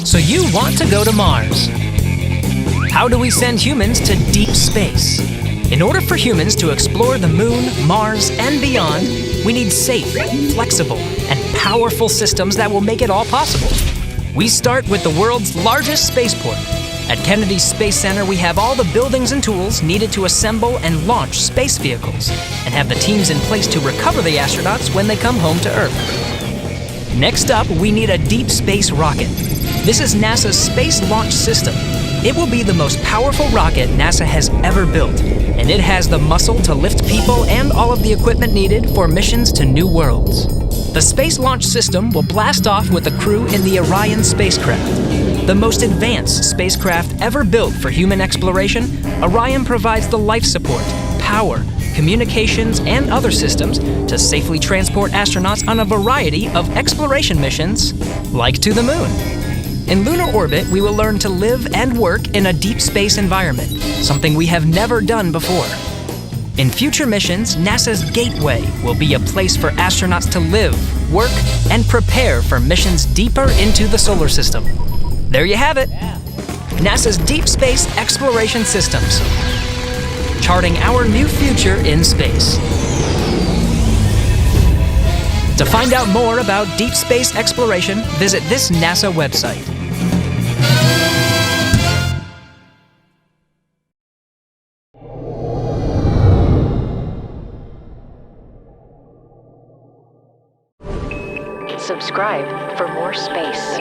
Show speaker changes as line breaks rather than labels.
So you want to go to Mars. How do we send humans to deep space? In order for humans to explore the Moon, Mars, and beyond, we need safe, flexible, and powerful systems that will make it all possible. We start with the world's largest spaceport. At Kennedy Space Center, we have all the buildings and tools needed to assemble and launch space vehicles, and have the teams in place to recover the astronauts when they come home to Earth. Next up, we need a deep space rocket. This is NASA's Space Launch System. It will be the most powerful rocket NASA has ever built, and it has the muscle to lift people and all of the equipment needed for missions to new worlds. The Space Launch System will blast off with the crew in the Orion spacecraft. The most advanced spacecraft ever built for human exploration, Orion provides the life support, power, communications, and other systems to safely transport astronauts on a variety of exploration missions, like to the Moon. In lunar orbit, we will learn to live and work in a deep space environment, something we have never done before. In future missions, NASA's Gateway will be a place for astronauts to live, work, and prepare for missions deeper into the solar system. There you have it, NASA's Deep Space Exploration Systems, charting our new future in space. To find out more about deep space exploration, visit this NASA website.
Subscribe for more space.